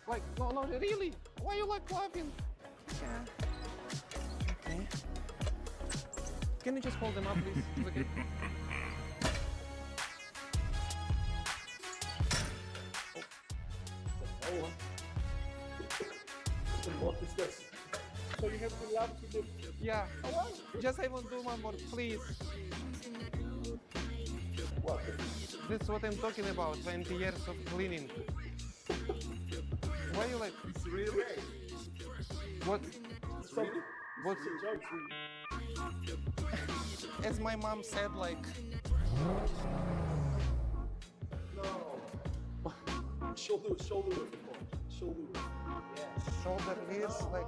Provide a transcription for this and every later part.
Like, no, really? Why you like laughing? Yeah. Okay. Can you just hold them up, please? It's okay. Oh. What is this? So you have to laugh to the... Yeah. Just I want to do one more, please. What? This is what I'm talking about. 20 years of cleaning. Why you like? It's really... What? Really? What's It's a joke. as my mom said, like. No. Shoulder width. Shoulder width. Yeah. Shoulder is like.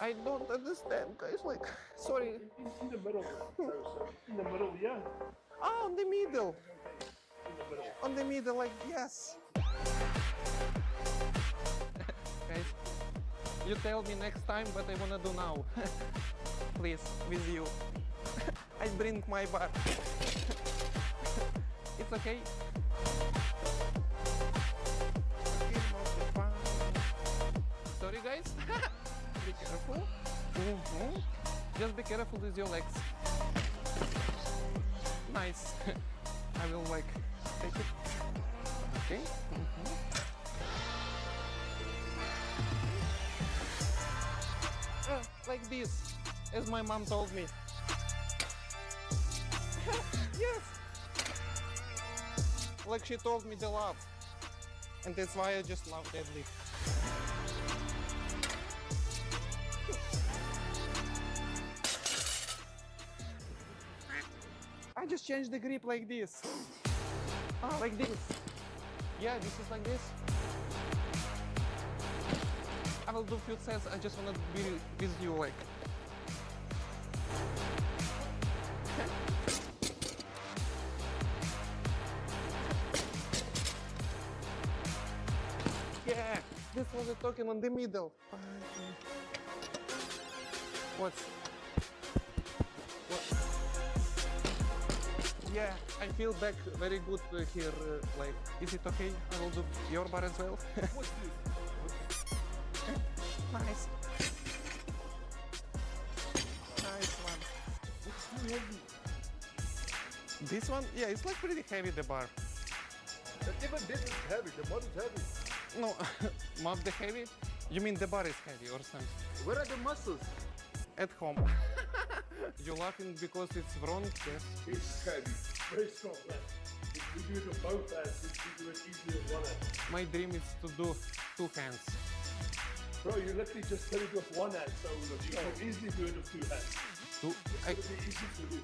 I don't understand, guys. Like, sorry. In the middle. So, in the middle, yeah. Oh, in the middle. In the middle. On the middle, like, yes. Guys, you tell me next time what I wanna do now. Please, with you. I bring my bar. It's okay. Sorry, guys. Be careful. Just be careful with your legs. Nice. I will like take it. Okay. Like this, as my mom told me. Yes. Like she told me the love. And that's why I just love deadlift. I just changed the grip like this. Ah, like this. Yeah, this is like this. I will do few sets. I just wanna be with you, like. Yeah, this was a token on the middle. What? Yeah, I feel back very good here. Like, is it okay? I will do your bar as well. What's this? Nice. Nice one. It's too heavy. This one, yeah, it's like pretty heavy, the bar. But even this is heavy. The mod is heavy. No, not the heavy. You mean the bar is heavy or something? Where are the muscles? At home. You're laughing because it's wrong? Yes. It's heavy. Very strong. If we do it with both hands, we do it easily with one hand. My dream is to do 2 hands. Bro, you literally just did it with one hand, so you can easily do it with 2 hands. I It'll be easy to do.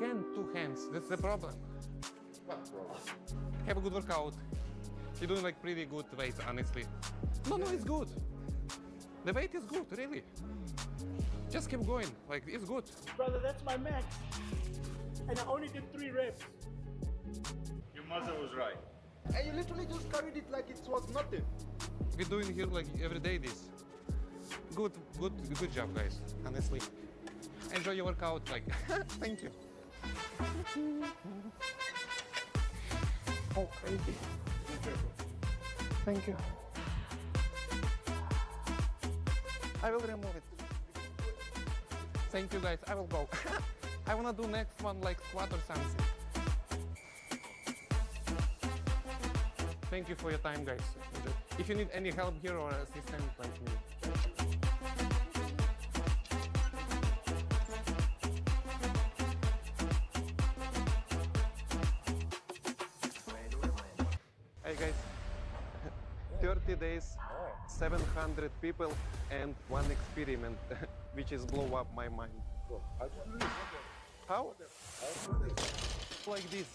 can 2 hands. That's the problem. What problem? Have a good workout. You're doing like pretty good weight, honestly. No, it's good. The weight is good, really. Just keep going. Like, it's good. Brother, that's my max. And I only did 3 reps. Your mother was right. And you literally just carried it like it was nothing. We're doing here like every day this. Good job, guys. Honestly, enjoy your workout. Like, thank you. Oh, crazy. Thank you. I will remove it. Thank you, guys. I will go. I wanna do next one like squat or something. Thank you for your time, guys. If you need any help here or assistance, like me. Hey guys, 30 days, 700 people and 1 experiment, which is blow up my mind. How? Like this.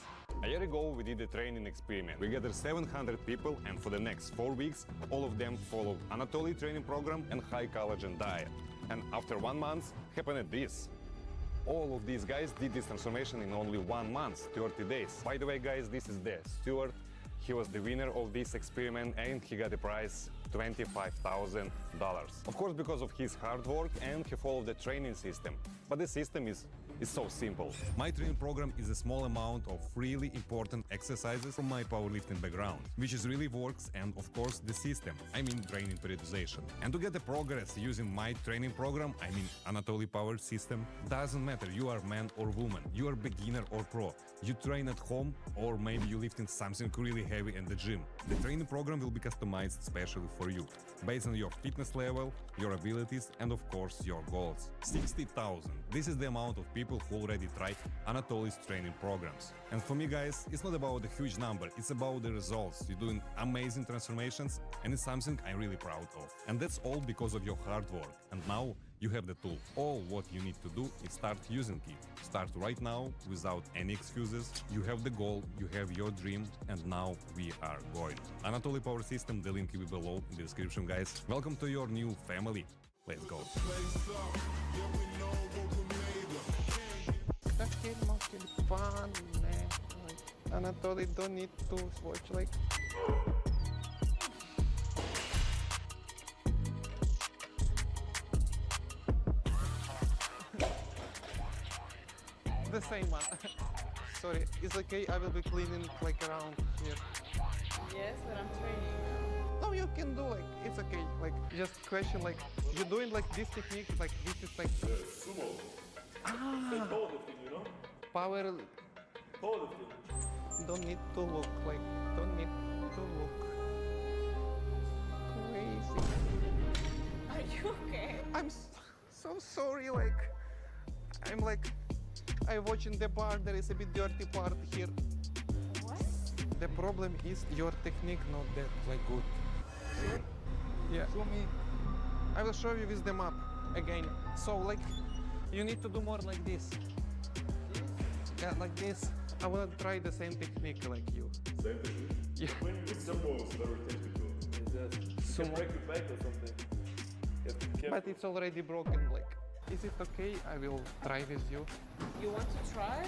A year ago, we did a training experiment. We gathered 700 people, and for the next 4 weeks, all of them followed Anatoly training program and high collagen diet. And after 1 month, happened this. All of these guys did this transformation in only 1 month, 30 days. By the way, guys, this is the Stuart. He was the winner of this experiment and he got the prize $25,000. Of course, because of his hard work and he followed the training system. But the system is is so simple. My training program is a small amount of really important exercises from my powerlifting background, which is really works and of course the system, I mean training periodization. And to get the progress using my training program, I mean Anatoly Power System, doesn't matter you are man or woman, you are beginner or pro, you train at home or maybe you lifting something really heavy in the gym. The training program will be customized specially for you, based on your fitness level, your abilities and of course your goals. 60,000. This is the amount of people who already tried Anatoly's training programs. And for me guys, it's not about the huge number, it's about the results. You're doing amazing transformations and it's something I'm really proud of. And that's all because of your hard work. And now you have the tool. All what you need to do is start using it. Start right now without any excuses. You have the goal, you have your dream, and now we are going. Anatoly Power System, the link will be below in the description, guys. Welcome to your new family. Let's go. Fucking fun, man. Like, Anatoly don't need to watch like. The same one. Sorry, it's okay. I will be cleaning like around here. Yes, but I'm training. No, you can do like it's okay. Like just question like you're doing like this technique like this is like Sumo. ah It's powerlifting, you know? power. Powerlifting. Don't need to look like don't need to look crazy. Are you okay? I'm so sorry. Like I'm like I watching the bar. There is a bit dirty part here. What? The problem is your technique not that like good. Yeah. Show me. I will show you with the map again. So like you need to do more like this. Yeah, like this. I wanna try the same technique like you. Same thing. Yeah. When you sumo is very technical. You Sumo. can break your back or something. You have to be careful. But it's already broken. Like, is it okay? I will try with you. You want to try?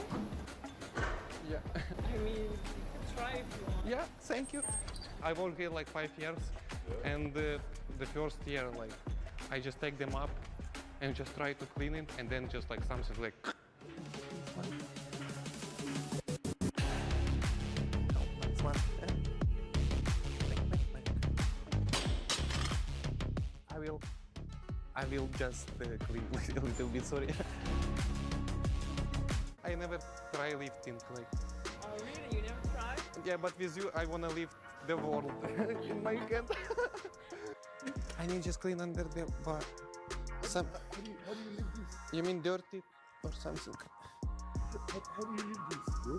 Yeah. I mean, you can try if you want. Yeah. Thank you. I work here like 5 years, and the first year like I just take them up and just try to clean it, and then just like something like. I will just clean a little bit, sorry. I never try lifting, like, Oh, really? You never tried? yeah, but with you, I wanna lift the world in my hand. I need just clean under the bar. Some, How do you live this? you mean dirty or something? How do you live this, bro?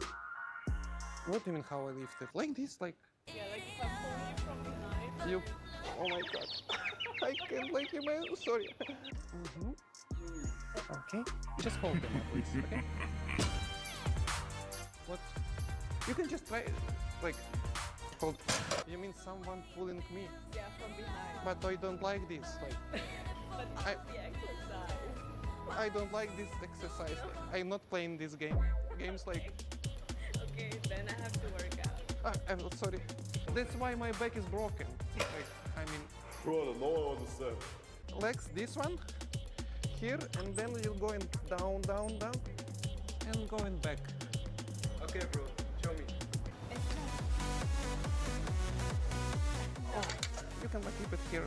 What do you mean how I lift it? Like this, like, Yeah, like if I pull you from behind. you, oh my god. I can't like you, man, sorry. Okay, just hold them, please, okay? What? You can just try, like, hold. You mean someone pulling me? Yeah, from behind. But I don't like this, like, But I- it's the exercise. I don't like this exercise. Like, I'm not playing this game. Games like, Okay, then I have to work out. I'm sorry. That's why my back is broken. Like, I mean, Bro, no one understands. legs, this one, here, and then you're going down, down, down, and going back. Okay, bro, show me. Oh, you can keep it here.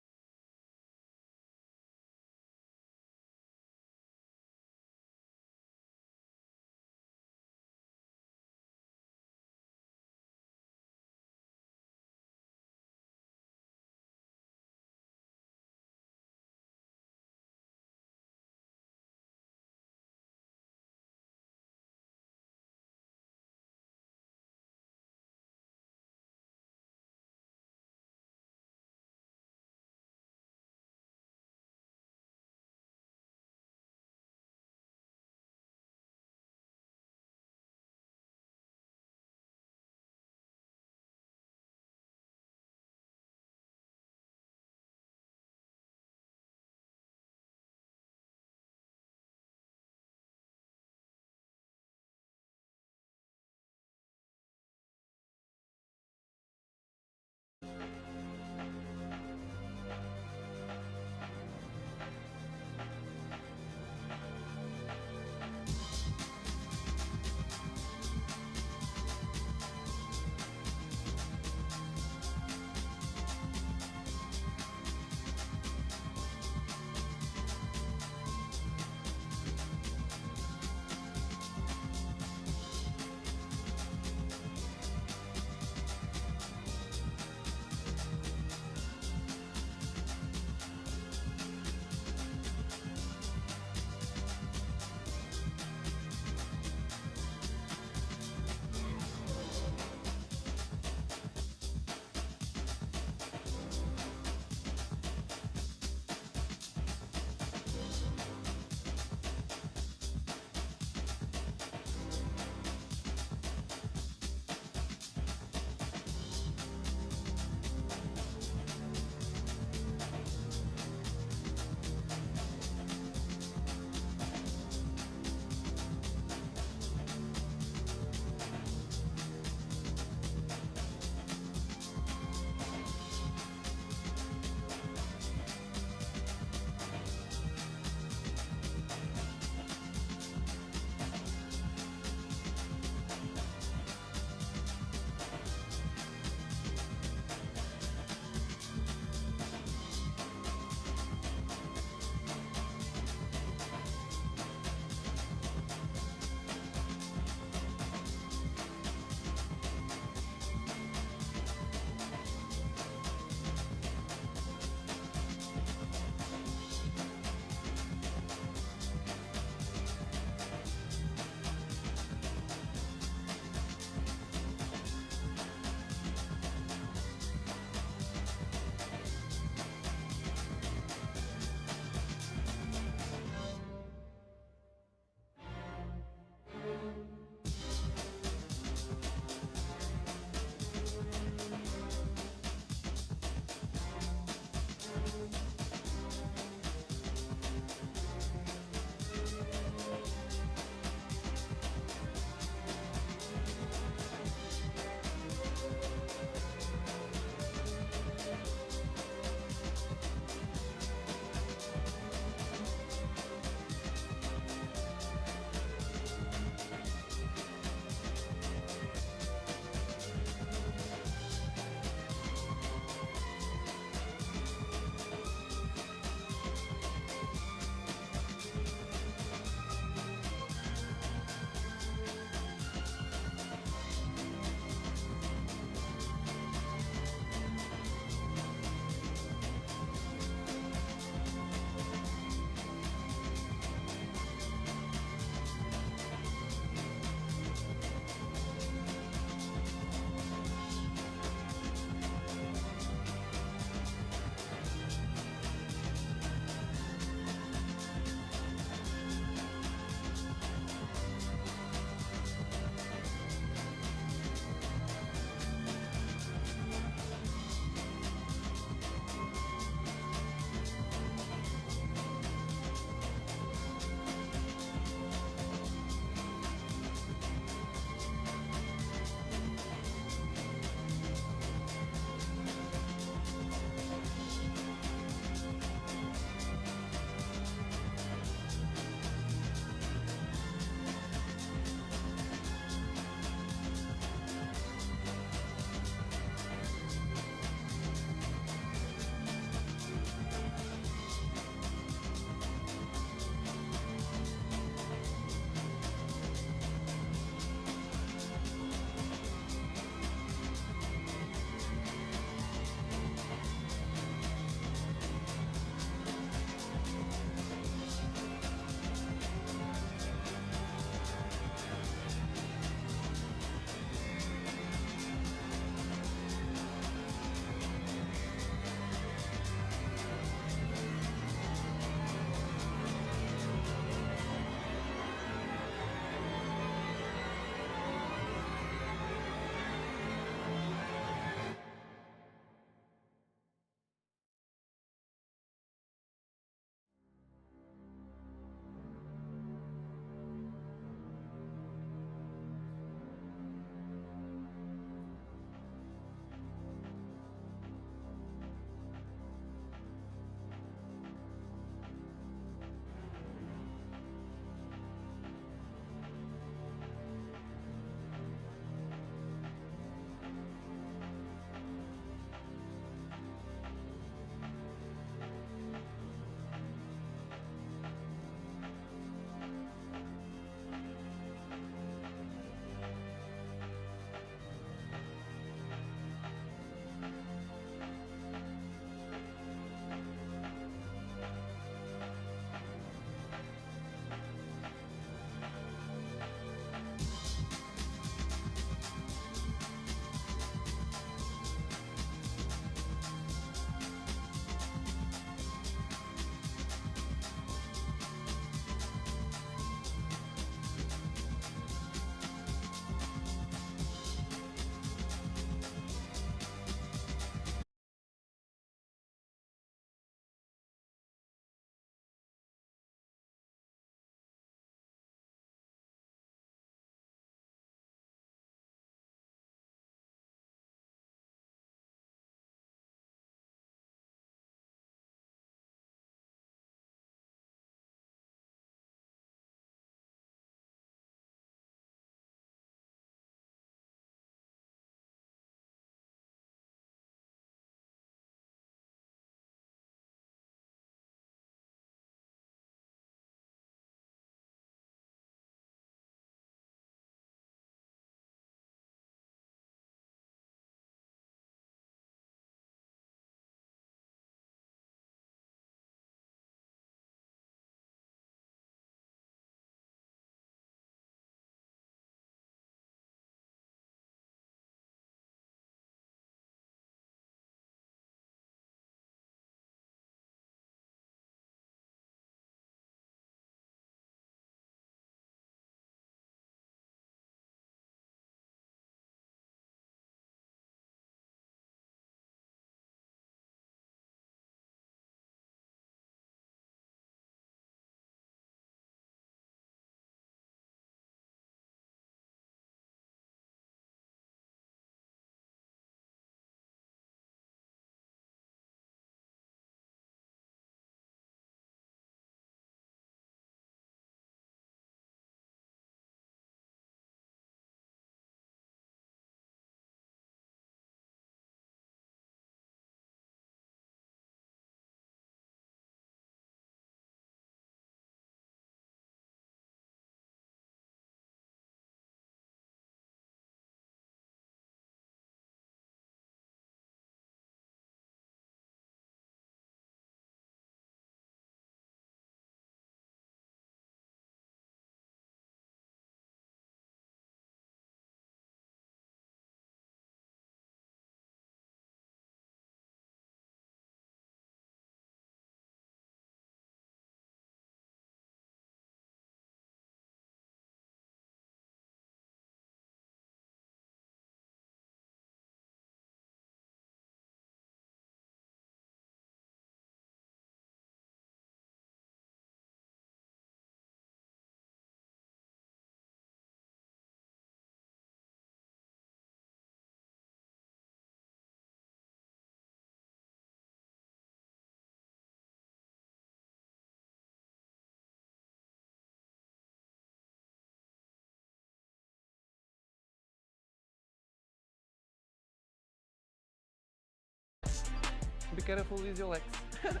Be careful with your legs. You can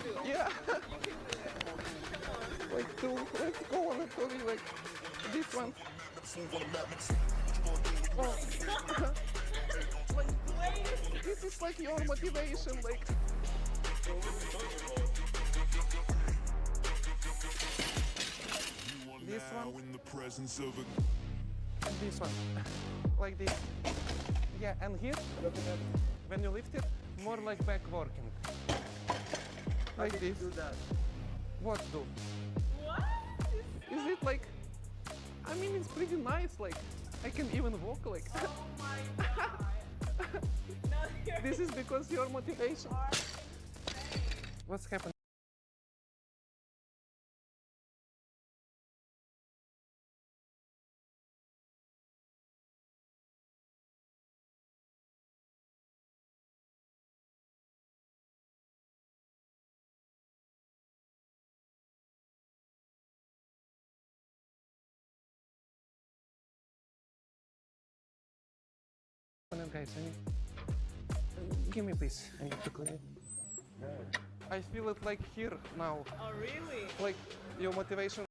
do it. Yeah. You can do it. Like two. Let's go on actually like this one. Oh. Like, this is like your motivation, like. This one. In the presence of a This one. Like this. Yeah, and here, when you lift it, more like back working. Like this. Do that. What do? What? Is it like? I mean, it's pretty nice. Like, I can even walk. Like, Oh my god. No, you're this is because your motivation. What's happening? Guys, give me please. I need to clean it. I feel it like here now. Oh, really? Like your motivation.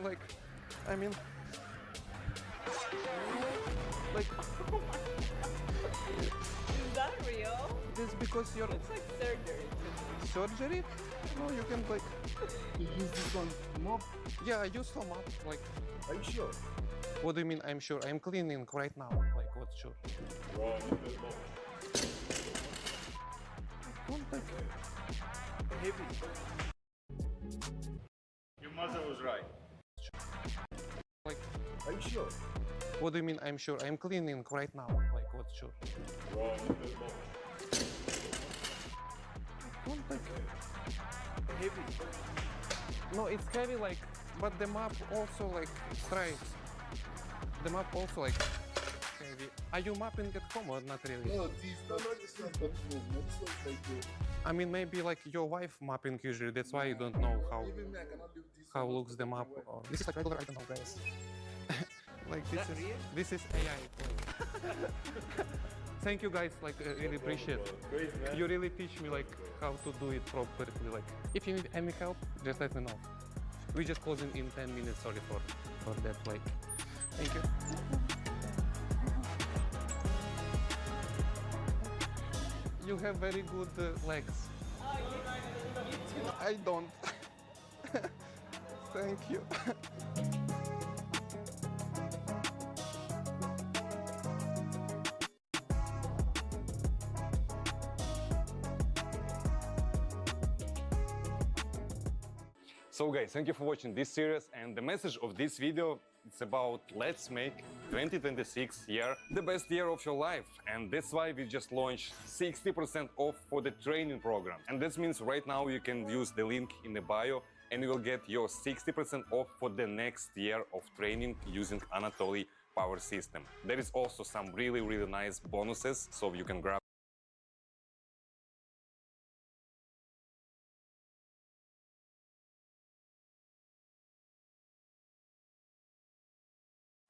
Like, I mean, like, Is that real? this because you're Looks like surgery to me. surgery. No, you can like, You use this one mop. yeah, I use some up. Like, Are you sure? what do you mean? I'm sure. I'm cleaning right now. Like, what's sure? Don't like, Heavy. Your mother was right. like, Are you sure? what do you mean? I'm sure. I'm cleaning right now. Like, what's sure? Don't like, Heavy. no, it's heavy. Like, but the map also like tries. The map also like heavy. Are you mapping at home or not really? No, this one but this one's like I mean, maybe like your wife mapping usually. That's why you don't know how even me, I cannot leave this how one. looks the map. Or, this is like regular. I don't know, guys. Like this is AI. Thank you guys. Like really appreciate. You really teach me like how to do it properly. Like if you need any help, just let me know. We just close in 10 minutes. Sorry for that play. Thank you. You have very good legs. I don't. Thank you. So guys, thank you for watching this series, and the message of this video is about let's make 2026 year the best year of your life. And that's why we just launched 60% off for the training program. And that means right now you can use the link in the bio and you will get your 60% off for the next year of training using Anatoly power system. There is also some really nice bonuses, so you can grab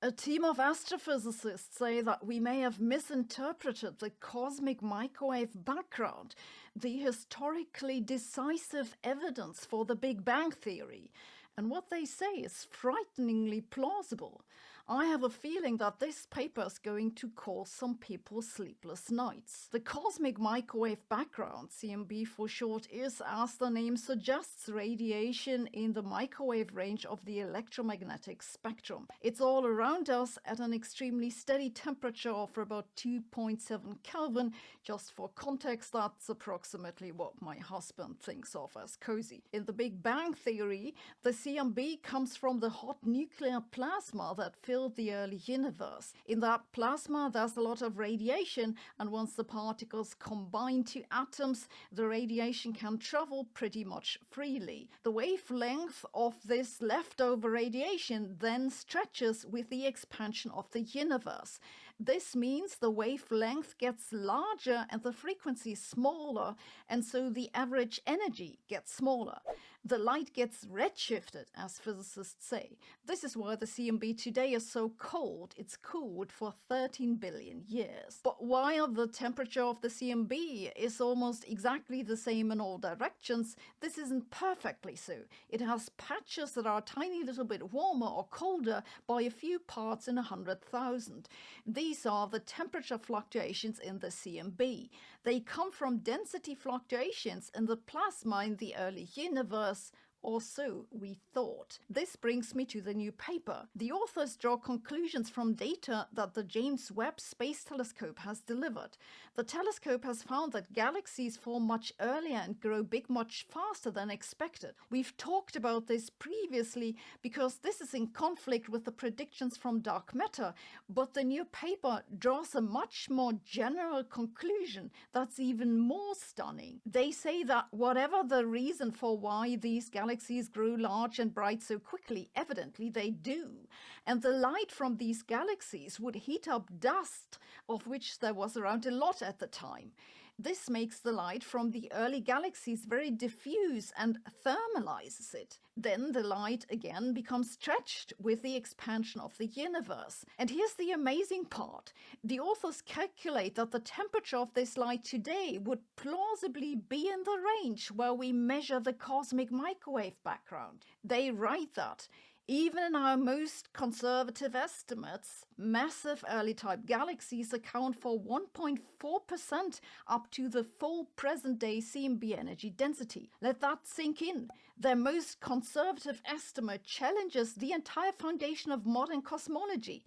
A team of astrophysicists say that we may have misinterpreted the cosmic microwave background, the historically decisive evidence for the Big Bang Theory. And what they say is frighteningly plausible. I have a feeling that this paper is going to cause some people sleepless nights. The cosmic microwave background, CMB for short, is, as the name suggests, radiation in the microwave range of the electromagnetic spectrum. It's all around us at an extremely steady temperature of about 2.7 Kelvin. Just for context, that's approximately what my husband thinks of as cozy. In the Big Bang Theory, the CMB comes from the hot nuclear plasma that filled the early universe. In that plasma, there's a lot of radiation, and once the particles combine to atoms, the radiation can travel pretty much freely. The wavelength of this leftover radiation then stretches with the expansion of the universe. This means the wavelength gets larger and the frequency smaller, and so the average energy gets smaller. The light gets redshifted, as physicists say. This is why the CMB today is so cold. It's cooled for 13 billion years. But while the temperature of the CMB is almost exactly the same in all directions, this isn't perfectly so. It has patches that are a tiny little bit warmer or colder by a few parts in 100,000. These are the temperature fluctuations in the CMB. They come from density fluctuations in the plasma in the early universe, or so we thought. This brings me to the new paper. The authors draw conclusions from data that the James Webb Space Telescope has delivered. The telescope has found that galaxies form much earlier and grow big much faster than expected. We've talked about this previously because this is in conflict with the predictions from dark matter, but the new paper draws a much more general conclusion that's even more stunning. They say that whatever the reason for why these galaxies grew large and bright so quickly, evidently they do. And the light from these galaxies would heat up dust, of which there was around a lot at the time. This makes the light from the early galaxies very diffuse and thermalizes it. Then the light again becomes stretched with the expansion of the universe. And here's the amazing part. The authors calculate that the temperature of this light today would plausibly be in the range where we measure the cosmic microwave background. They write that even in our most conservative estimates, massive early-type galaxies account for 1.4% up to the full present-day CMB energy density. Let that sink in. Their most conservative estimate challenges the entire foundation of modern cosmology,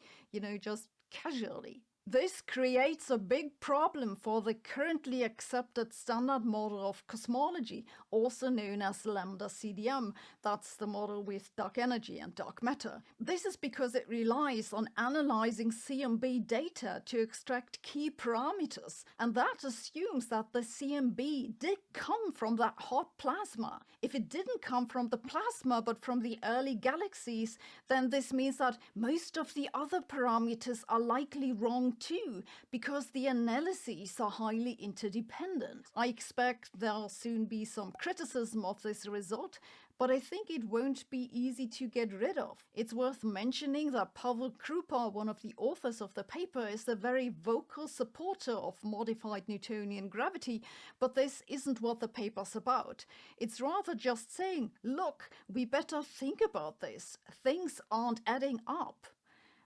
just casually. This creates a big problem for the currently accepted standard model of cosmology, also known as lambda CDM. That's the model with dark energy and dark matter. This is because it relies on analyzing CMB data to extract key parameters, and that assumes that the CMB did come from that hot plasma. If it didn't come from the plasma but from the early galaxies, then this means that most of the other parameters are likely wrong too, because the analyses are highly interdependent. I expect there'll soon be some criticism of this result, but I think it won't be easy to get rid of. It's worth mentioning that Pavel Krupa, one of the authors of the paper, is a very vocal supporter of modified Newtonian gravity, but this isn't what the paper's about. It's rather just saying, look, we better think about this. Things aren't adding up.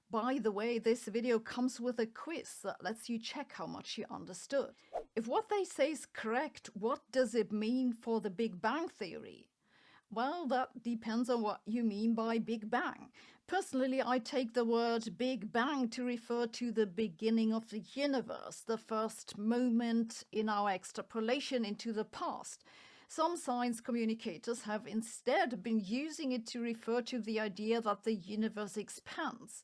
By the way, this video comes with a quiz that lets you check how much you understood. If what they say is correct, what does it mean for the Big Bang theory? Well, that depends on what you mean by Big Bang. Personally, I take the word Big Bang to refer to the beginning of the universe, the first moment in our extrapolation into the past. Some science communicators have instead been using it to refer to the idea that the universe expands.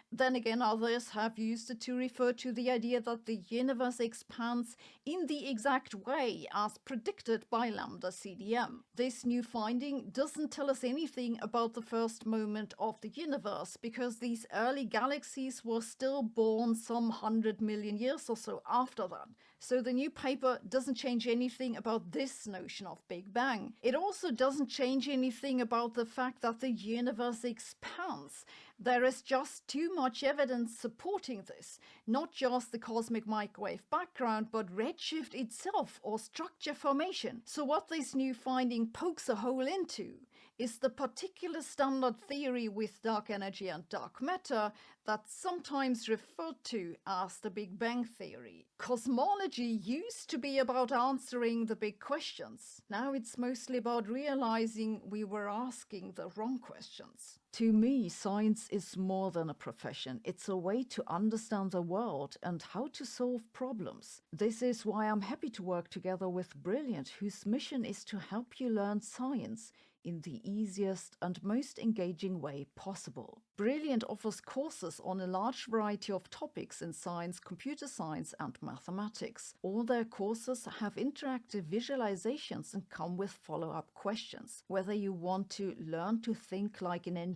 Then again, others have used it to refer to the idea that the universe expands in the exact way as predicted by lambda CDM. This new finding doesn't tell us anything about the first moment of the universe, because these early galaxies were still born some 100 million years or so after that. So the new paper doesn't change anything about this notion of Big Bang. It also doesn't change anything about the fact that the universe expands. There is just too much evidence supporting this, not just the cosmic microwave background, but redshift itself or structure formation. So what this new finding pokes a hole into is the particular standard theory with dark energy and dark matter that's sometimes referred to as the Big Bang theory. Cosmology used to be about answering the big questions. Now it's mostly about realizing we were asking the wrong questions. To me, science is more than a profession. It's a way to understand the world and how to solve problems. This is why I'm happy to work together with Brilliant, whose mission is to help you learn science in the easiest and most engaging way possible. Brilliant offers courses on a large variety of topics in science, computer science, and mathematics. All their courses have interactive visualizations and come with follow-up questions. Whether you want to learn to think like an engineer,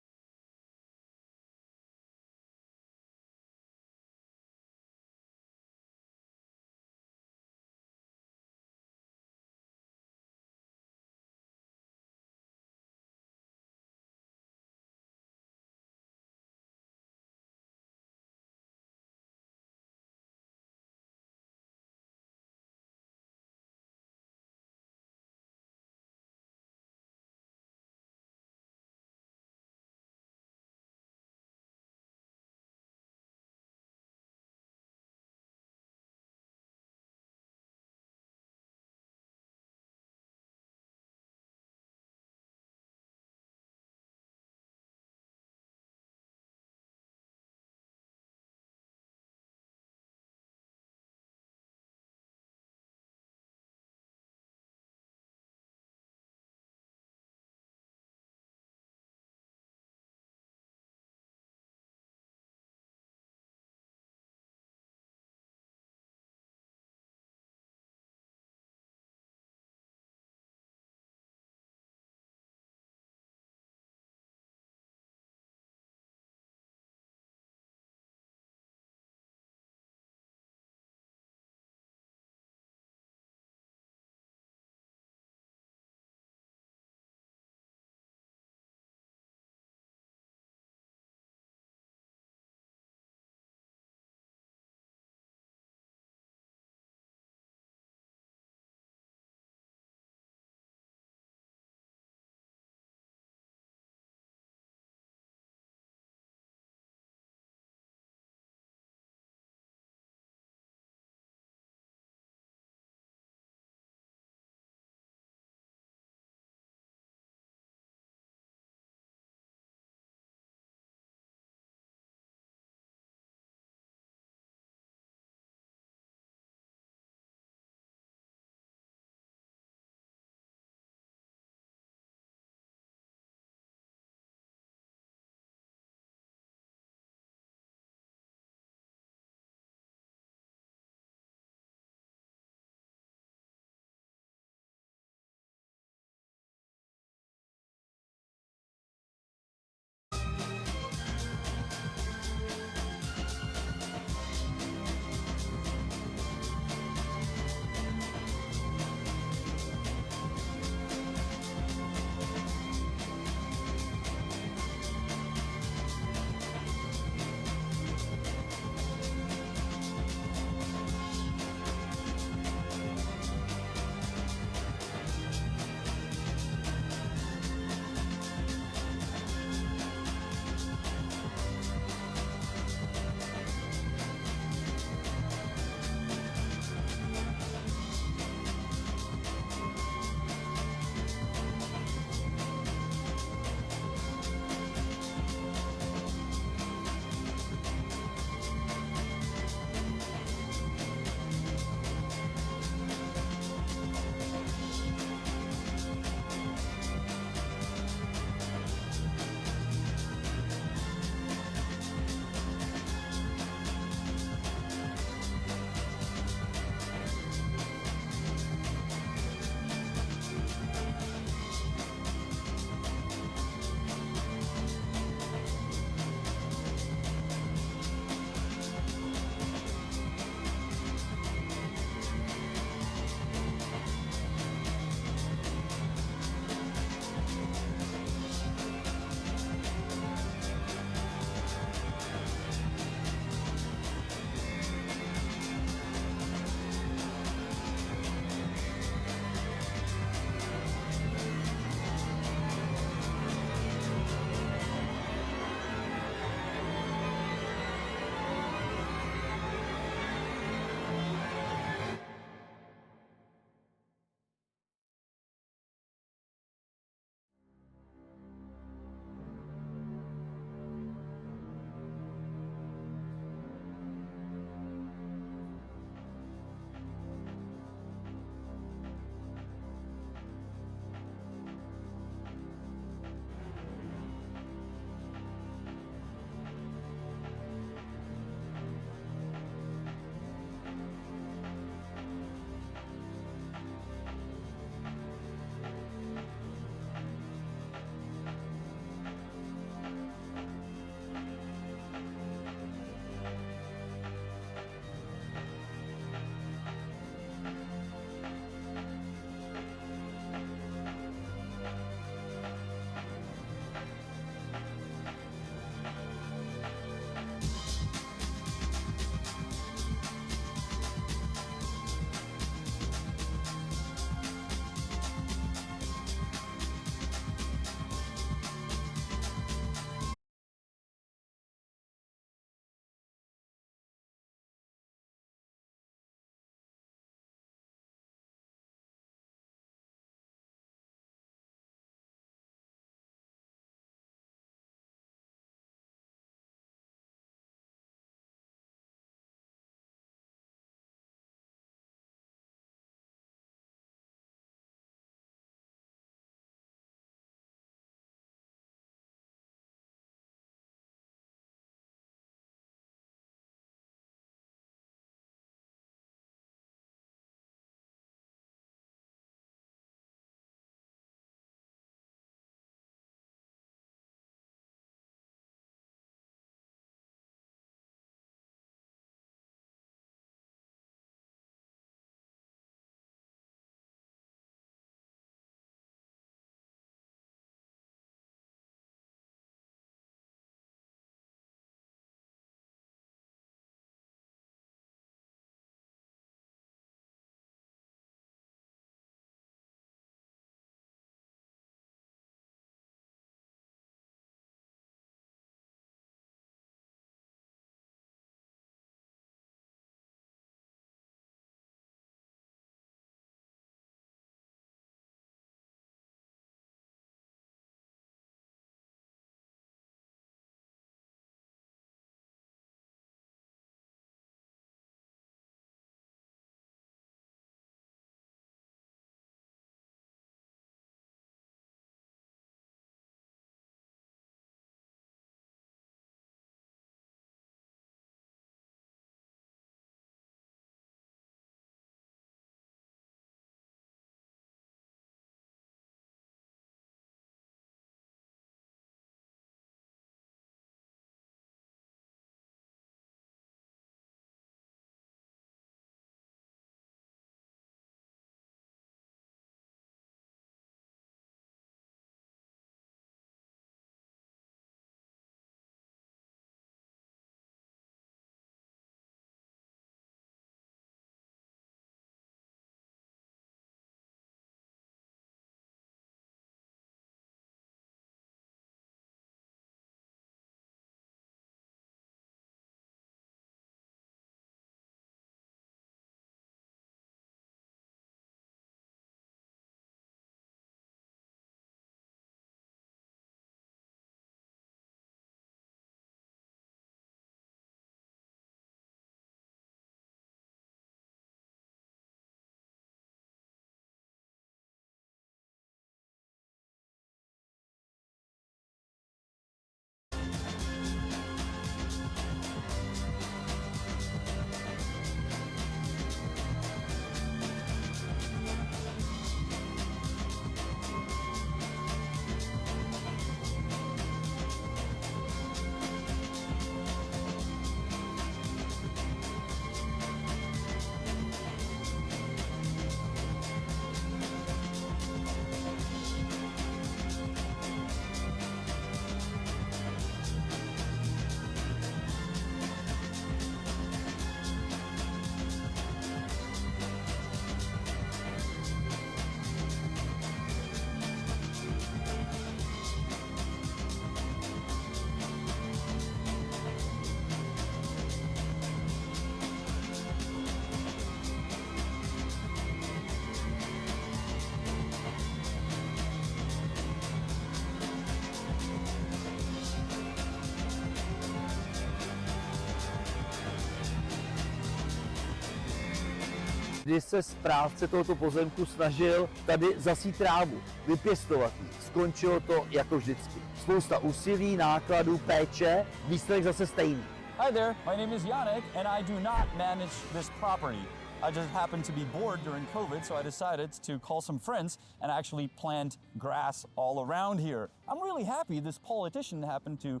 kdy se správce tohoto pozemku snažil tady zasít trávu, vypěstovat ji. Skončilo to jako vždycky. Spousta úsilí, nákladů, péče, výsledek zase stejný. Hi there, my name is Yannick, and I do not manage this property. I just happened to be bored during COVID, so I decided to call some friends and actually plant grass all around here. I'm really happy this politician happened to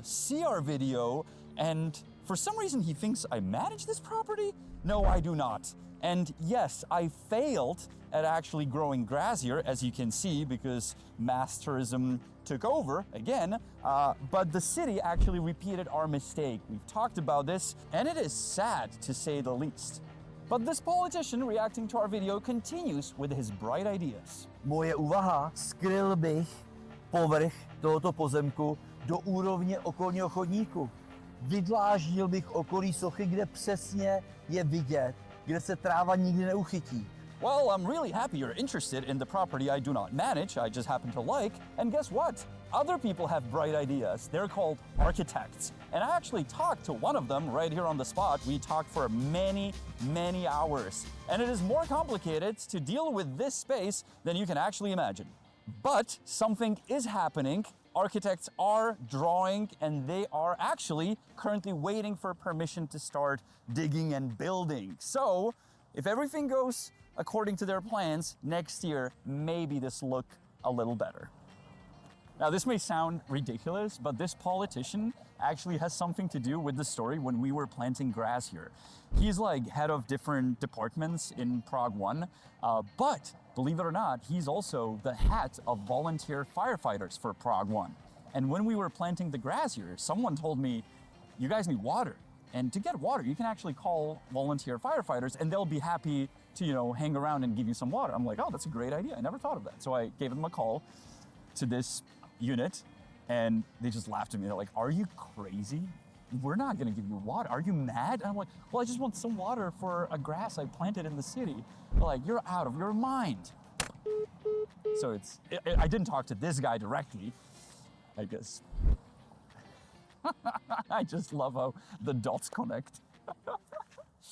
see our video, and for some reason he thinks I manage this property? No, I do not. And yes, I failed at actually growing grass here, as you can see, because mass tourism took over again, but the city actually repeated our mistake. We've talked about this, and it is sad to say the least. But this politician reacting to our video continues with his bright ideas. Moje úvaha, skryl bych povrch tohoto pozemku do úrovně okolního chodníku. Vydláždil bych okolí sochy, kde přesně je vidět, kde se tráva nikdy neuchytí. Well, I'm really happy you're interested in the property I do not manage, I just happen to like. And guess what? Other people have bright ideas. They're called architects. And I actually talked to one of them right here on the spot. We talked for many hours. And it is more complicated to deal with this space than you can actually imagine. But something is happening. Architects are drawing, and they are actually currently waiting for permission to start digging and building. So, if everything goes according to their plans, next year, maybe this look a little better. Now, this may sound ridiculous, but this politician actually has something to do with the story when we were planting grass here. He's like head of different departments in Prague 1, but believe it or not, he's also the head of volunteer firefighters for Prague 1. And when we were planting the grass here, someone told me, you guys need water. And to get water, you can actually call volunteer firefighters and they'll be happy to, hang around and give you some water. I'm like, oh, that's a great idea. I never thought of that. So I gave them a call to this unit and they just laughed at me. They're like, are you crazy? We're not gonna give you water. Are you mad? And I'm like, well, I just want some water for a grass I planted in the city. They're like, you're out of your mind. So I didn't talk to this guy directly, I guess. I just love how the dots connect.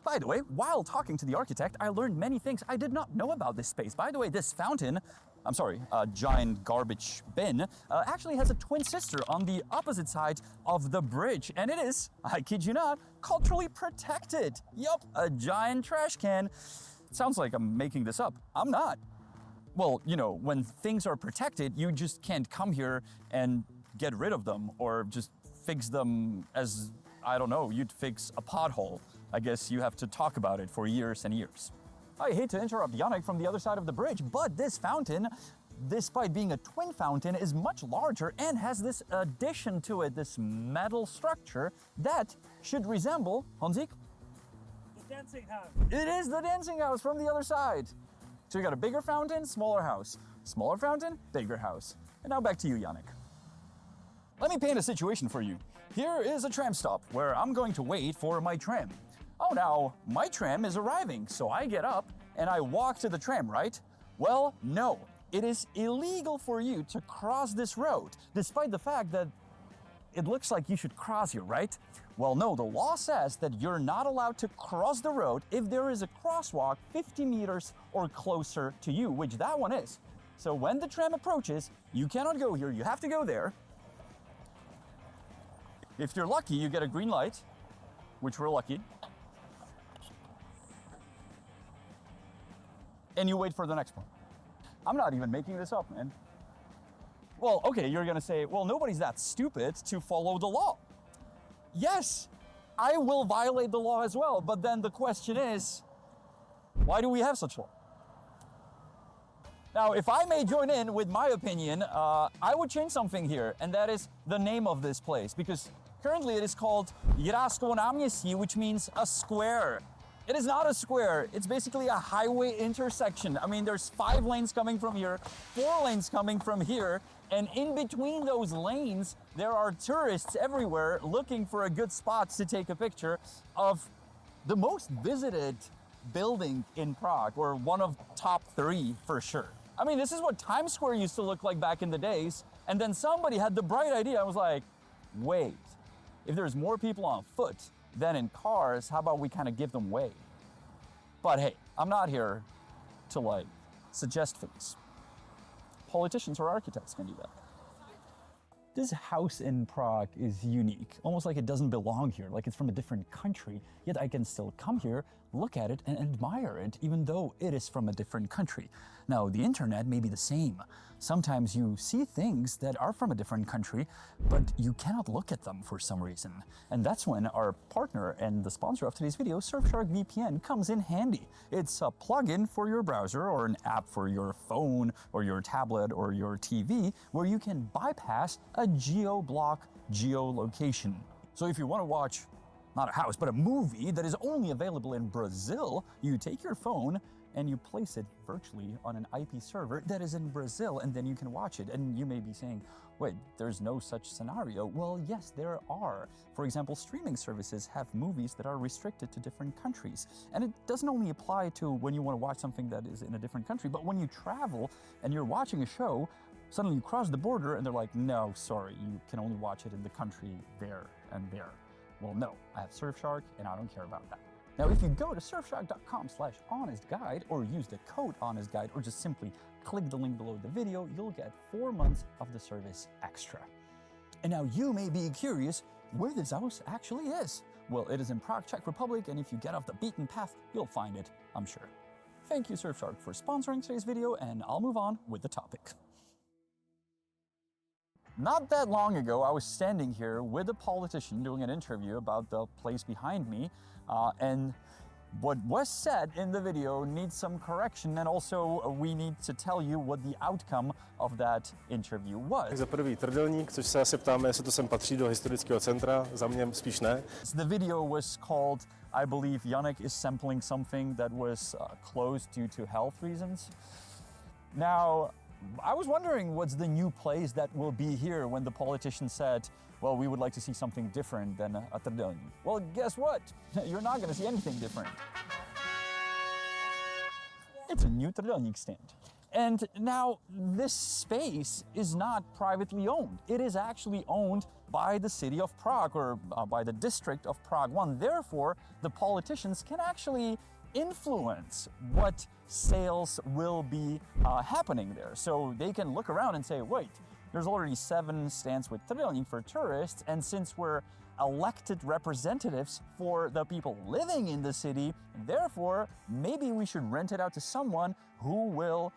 By the way, while talking to the architect, I learned many things I did not know about this space. By the way, this fountain, a giant garbage bin, actually has a twin sister on the opposite side of the bridge. And it is, I kid you not, culturally protected. Yup, a giant trash can. It sounds like I'm making this up. I'm not. Well, when things are protected, you just can't come here and get rid of them or just fix them as, I don't know, you'd fix a pothole. I guess you have to talk about it for years and years. I hate to interrupt Yannick from the other side of the bridge, but this fountain, despite being a twin fountain, is much larger and has this addition to it, this metal structure that should resemble, Honzik? The dancing house. It is the dancing house from the other side. So you got a bigger fountain, smaller house. Smaller fountain, bigger house. And now back to you, Yannick. Let me paint a situation for you. Here is a tram stop where I'm going to wait for my tram. Oh, now, my tram is arriving, so I get up and I walk to the tram, right? Well, no. It is illegal for you to cross this road, despite the fact that it looks like you should cross here, right? Well, no, the law says that you're not allowed to cross the road if there is a crosswalk 50 meters or closer to you, which that one is. So when the tram approaches, you cannot go here, you have to go there. If you're lucky, you get a green light, which we're lucky. And you wait for the next one. I'm not even making this up, man. Well, okay, you're gonna say, well, nobody's that stupid to follow the law. Yes, I will violate the law as well, but then the question is, why do we have such law? Now, if I may join in with my opinion, I would change something here, and that is the name of this place, because currently it is called Jiráskovo náměstí, which means a square. It is not a square. It's basically a highway intersection. I mean, there's 5 lanes coming from here, 4 lanes coming from here, and in between those lanes, there are tourists everywhere looking for a good spot to take a picture of the most visited building in Prague, or one of top 3 for sure. I mean, this is what Times Square used to look like back in the days, and then somebody had the bright idea. I was like, wait, if there's more people on foot than in cars, how about we kind of give them way? But hey, I'm not here to like suggest things. Politicians or architects can do that. This house in Prague is unique, almost like it doesn't belong here, like it's from a different country, yet I can still come here, look at it and admire it, even though it is from a different country. Now, the internet may be the same. Sometimes you see things that are from a different country, but you cannot look at them for some reason. And that's when our partner and the sponsor of today's video, Surfshark VPN, comes in handy. It's a plugin for your browser or an app for your phone or your tablet or your TV where you can bypass a geo-block geolocation. So if you want to watch not a house, but a movie that is only available in Brazil, you take your phone and you place it virtually on an IP server that is in Brazil, and then you can watch it. And you may be saying, wait, there's no such scenario. Well, yes, there are. For example, streaming services have movies that are restricted to different countries. And it doesn't only apply to when you want to watch something that is in a different country, but when you travel and you're watching a show, suddenly you cross the border and they're like, no, sorry, you can only watch it in the country there and there. Well, no, I have Surfshark and I don't care about that. Now, if you go to surfshark.com/honestguide or use the code honestguide or just simply click the link below the video, you'll get 4 months of the service extra. And now you may be curious where this house actually is. Well, it is in Prague, Czech Republic, and if you get off the beaten path, you'll find it, I'm sure. Thank you, Surfshark, for sponsoring today's video, and I'll move on with the topic. Not that long ago, I was standing here with a politician doing an interview about the place behind me, and what was said in the video needs some correction, and also we need to tell you what the outcome of that interview was. Za prvý trdelník, což se asi ptáme, jestli to sem patří do historického centra, za mě spíš ne. The video was called, I believe Yannick is sampling something that was closed due to health reasons. Now, I was wondering what's the new place that will be here when the politician said, well, we would like to see something different than a trdelník. Well, guess what? You're not going to see anything different. It's a new trdelník stand. And now this space is not privately owned. It is actually owned by the city of Prague, or by the district of Prague 1. Therefore, the politicians can actually influence what sales will be happening there. So they can look around and say, wait, there's already 7 stands with trdelník for tourists, and since we're elected representatives for the people living in the city, therefore, maybe we should rent it out to someone who will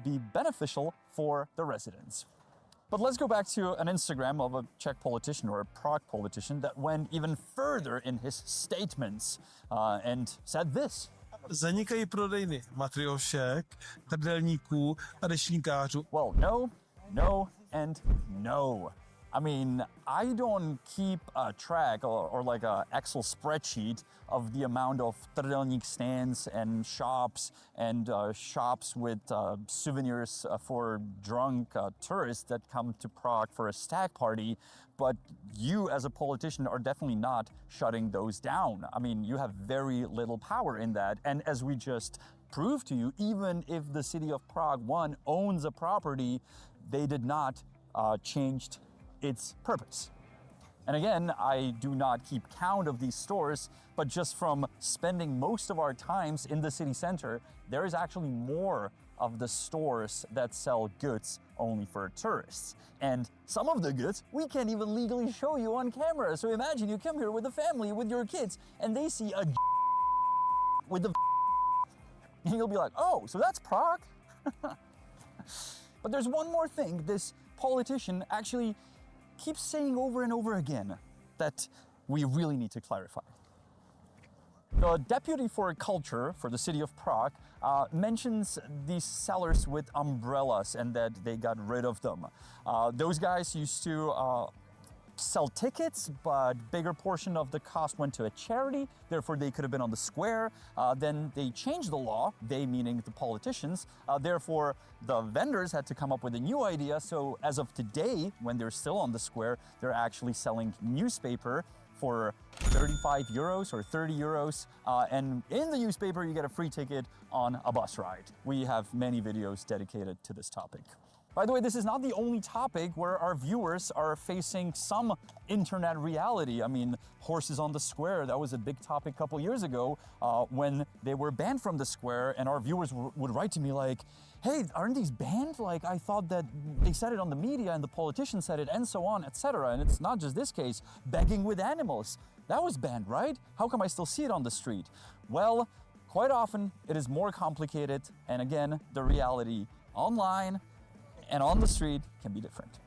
be beneficial for the residents. But let's go back to an Instagram of a Czech politician or a Prague politician that went even further in his statements and said this. Zanikají prodejny matriošek, trdelníků a deštníkářů. Well, no, no, and no. I mean, I don't keep a track or like an Excel spreadsheet of the amount of trdelník stands and shops with souvenirs for drunk tourists that come to Prague for a stag party. But you as a politician are definitely not shutting those down. I mean, you have very little power in that. And as we just proved to you, even if the city of Prague 1 owns a property, they did not change its purpose. And again, I do not keep count of these stores, but just from spending most of our times in the city center, there is actually more of the stores that sell goods only for tourists. And some of the goods we can't even legally show you on camera. So imagine you come here with a family, with your kids, and they see a with the and you'll be like, oh, so that's Prague? But there's one more thing this politician actually keeps saying over and over again that we really need to clarify. The deputy for culture for the city of Prague mentions these sellers with umbrellas and that they got rid of them. Those guys used to sell tickets, but bigger portion of the cost went to a charity, therefore they could have been on the square. Then they changed the law, they meaning the politicians, therefore the vendors had to come up with a new idea. So as of today, when they're still on the square, they're actually selling newspaper for 35 euros or 30 euros. And in the newspaper, you get a free ticket on a bus ride. We have many videos dedicated to this topic. By the way, this is not the only topic where our viewers are facing some internet reality. I mean, horses on the square, that was a big topic a couple years ago when they were banned from the square, and our viewers would write to me like, hey, aren't these banned? Like, I thought that they said it on the media and the politicians said it and so on, etc. And it's not just this case, begging with animals. That was banned, right? How come I still see it on the street? Well, quite often it is more complicated, and again, the reality online and on the street can be different.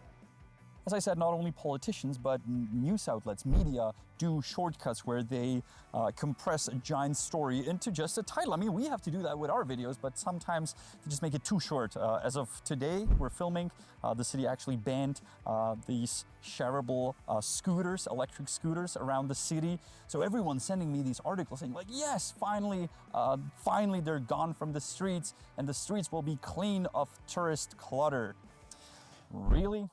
As I said, not only politicians, but news outlets, media, do shortcuts where they compress a giant story into just a title. I mean, we have to do that with our videos, but sometimes they just make it too short. As of today, we're filming, the city actually banned these shareable scooters, electric scooters around the city. So everyone's sending me these articles saying like, yes, finally they're gone from the streets and the streets will be clean of tourist clutter. Really?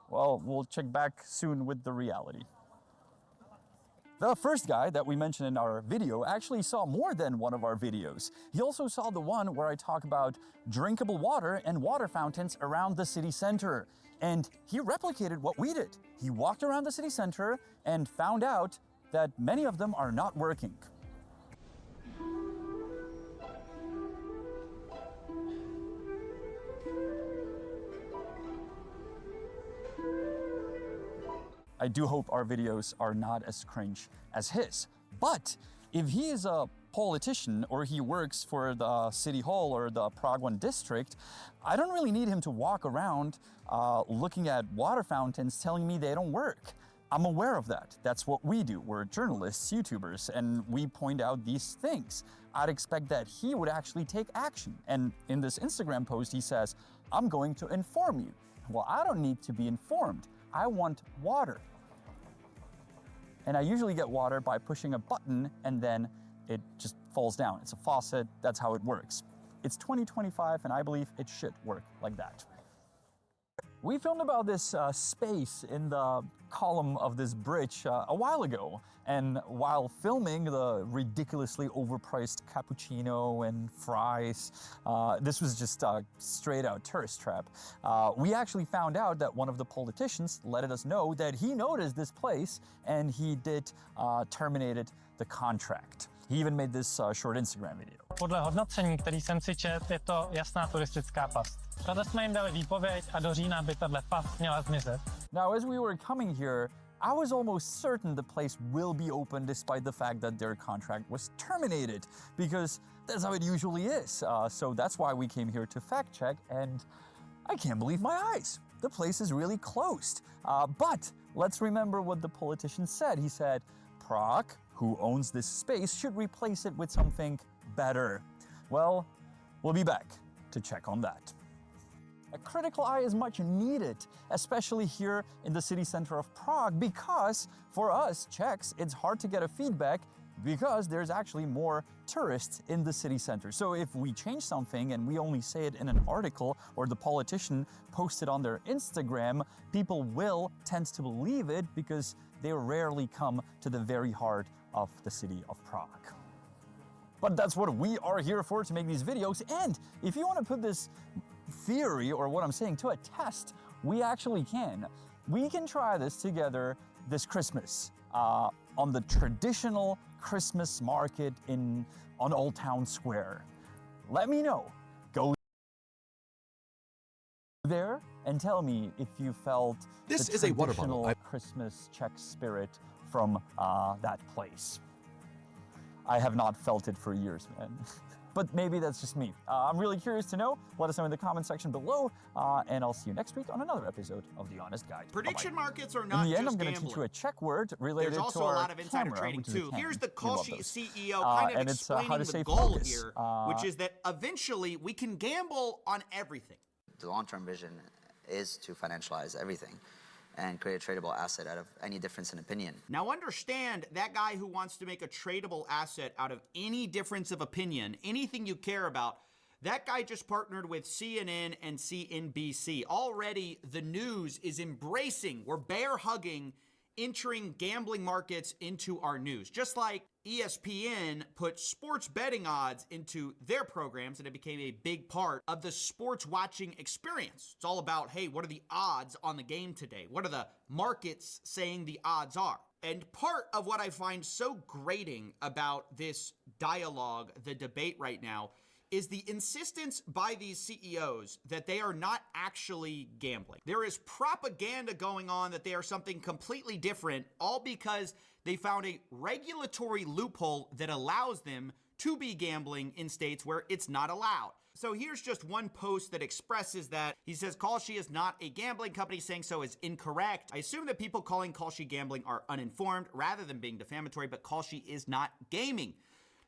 Well, we'll check back soon with the reality. The first guy that we mentioned in our video actually saw more than one of our videos. He also saw the one where I talk about drinkable water and water fountains around the city center. And he replicated what we did. He walked around the city center and found out that many of them are not working. I do hope our videos are not as cringe as his. But if he is a politician or he works for the city hall or the Prague 1 district, I don't really need him to walk around looking at water fountains telling me they don't work. I'm aware of that. That's what we do. We're journalists, YouTubers, and we point out these things. I'd expect that he would actually take action. And in this Instagram post, he says, I'm going to inform you. Well, I don't need to be informed. I want water. And I usually get water by pushing a button and then it just falls down. It's a faucet, that's how it works. It's 2025 and I believe it should work like that. We filmed about this space in the column of this bridge a while ago. And while filming the ridiculously overpriced cappuccino and fries, this was just a straight out tourist trap. We actually found out that one of the politicians let us know that he noticed this place and he did terminated the contract. He even made this short Instagram video. Podle hodnocení, který jsem si čet, je to jasná turistická past. Proto jsme jim dali výpověď a do října by tato past měla zmizet. Now, as we were coming here, I was almost certain the place will be open despite the fact that their contract was terminated, because that's how it usually is. So that's why we came here to fact check, and I can't believe my eyes. The place is really closed. But let's remember what the politician said. He said, Prague, who owns this space, should replace it with something better. Well, we'll be back to check on that. A critical eye is much needed, especially here in the city center of Prague, because for us Czechs, it's hard to get a feedback because there's actually more tourists in the city center. So if we change something and we only say it in an article or the politician posts it on their Instagram, people will tend to believe it because they rarely come to the very heart of the city of Prague. But that's what we are here for, to make these videos. And if you want to put this theory or what I'm saying to a test, we actually can. We can try this together this Christmas on the traditional Christmas market on Old Town Square. Let me know. Go there and tell me if you felt This the is a water bottle. traditional Christmas Czech spirit from that place. I have not felt it for years, man. But maybe that's just me. I'm really curious to know. Let us know in the comment section below, and I'll see you next week on another episode of The Honest Guide. Prediction Bye-bye. markets are not In the end, just I'm going to gambling. teach you a Czech word related There's also to a our lot of insider camera, trading which is a too. Canon. Here's the We love Kalshi those. CEO kind of And it's, how explaining to the save goal focus. here, which is that eventually we can gamble on everything. The long-term vision is to financialize everything and create a tradable asset out of any difference in opinion. Now understand, that guy who wants to make a tradable asset out of any difference of opinion, anything you care about, that guy just partnered with CNN and CNBC. Already, the news is embracing, we're bear hugging, entering gambling markets into our news. Just like ESPN put sports betting odds into their programs, and it became a big part of the sports watching experience. It's all about, hey, what are the odds on the game today? What are the markets saying the odds are? And part of what I find so grating about this dialogue, the debate right now, is the insistence by these CEOs that they are not actually gambling. There is propaganda going on that they are something completely different, all because they found a regulatory loophole that allows them to be gambling in states where it's not allowed. So here's just one post that expresses that. He says, Kalshi is not a gambling company. Saying so is incorrect. I assume that people calling Kalshi gambling are uninformed rather than being defamatory, but Kalshi is not gaming.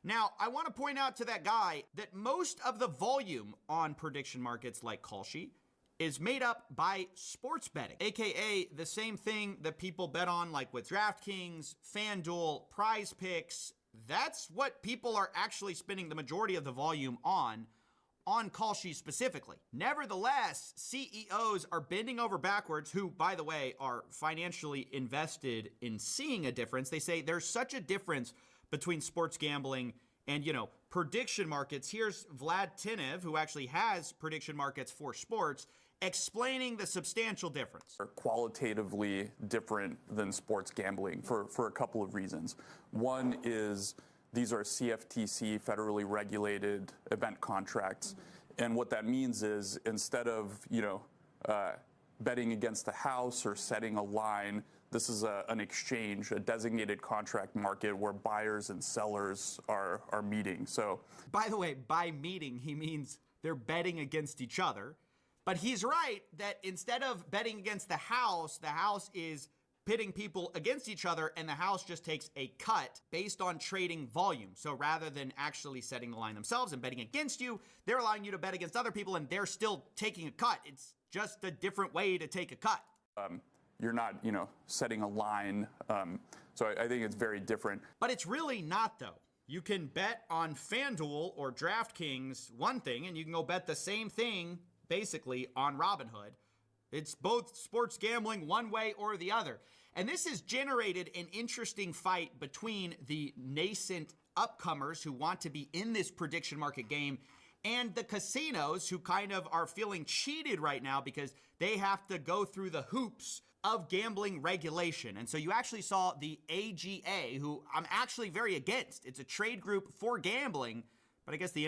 Now, I want to point out to that guy that most of the volume on prediction markets like Kalshi is made up by sports betting, aka the same thing that people bet on like with DraftKings, FanDuel, Prize Picks. That's what people are actually spending the majority of the volume on Kalshi specifically. Nevertheless, CEOs are bending over backwards, who, by the way, are financially invested in seeing a difference. They say there's such a difference between sports gambling and, prediction markets. Here's Vlad Tinev, who actually has prediction markets for sports, explaining the substantial difference. Are qualitatively different than sports gambling for a couple of reasons. One is these are CFTC federally regulated event contracts. And what that means is instead of, betting against the house or setting a line, this is an exchange, a designated contract market where buyers and sellers are meeting. So, by the way, by meeting, he means they're betting against each other. But he's right that instead of betting against the house is pitting people against each other, and the house just takes a cut based on trading volume. So rather than actually setting the line themselves and betting against you, they're allowing you to bet against other people, and they're still taking a cut. It's just a different way to take a cut. You're not, setting a line. So I think it's very different. But it's really not, though. You can bet on FanDuel or DraftKings one thing, and you can go bet the same thing, basically, on Robinhood. It's both sports gambling one way or the other. And this has generated an interesting fight between the nascent upcomers who want to be in this prediction market game and the casinos who kind of are feeling cheated right now because they have to go through the hoops of gambling regulation. And so you actually saw the AGA, who I'm actually very against. It's a trade group for gambling, but I guess the